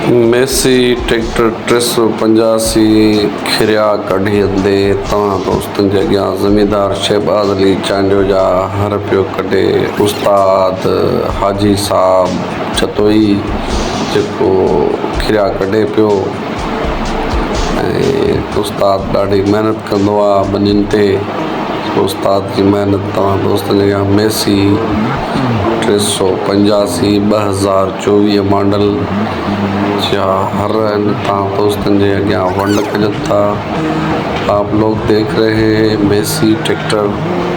Massey tractor 385 Khiriya कढी हंदे तव्हां दोस्तनि जे अॻियां ज़मींदार शहबाज़ अली चांडियो जा हर पियो कढे उस्ताद हाजी साहब चतोई जेको खिरिया कढे पियो ऐं उस्ताद ॾाढी महिनत कंदो आहे ॿनिन ते। उस्ताद जी महिनत तव्हां दोस्तनि जे अॻियां मेसी 385 2024 मॉडल जा हर आहिनि तव्हां दोस्तनि जे अॻियां वंड कजनि था। आप लोग देख रहे हैं मेसी ट्रैक्टर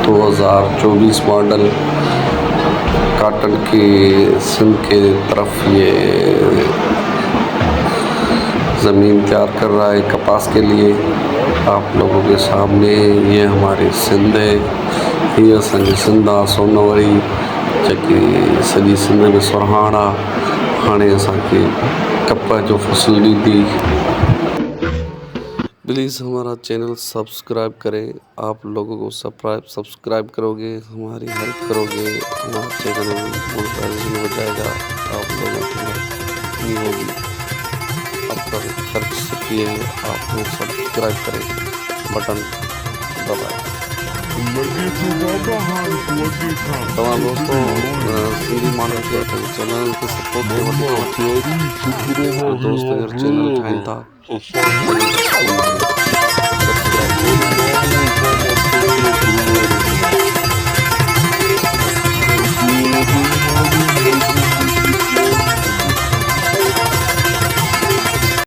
2024 मॉडल काटन की सिंध के तरफ ये ज़मीन तैयार कर रहा है कपास के लिए। आप लोगों के सामने ये हमारी सिंध है, ये असांजी सिंध आहे सोनवरी जेकी सॼी सिंध में सुरहाण आहे। हाणे असांखे कपह जो फसल ॾींदी। प्लीज़ हमारा चैनल सब्सक्राइब करें। आप लोगों को सब्सक्राइब करोगे, हमारी हेल्प करोगे, हमारा चैनल मोनेटाइजेशन हो जाएगा। आप लोगों की हेल्प होगी। आपका खर्च सकिए आप लोग सब्सक्राइब करें, बटन दबाएं। तमाम दोस्तों सिंधी माण्हू खे चैनल खे सपोर्ट कयो। दोस्त अगरि चैनल ठाहिनि था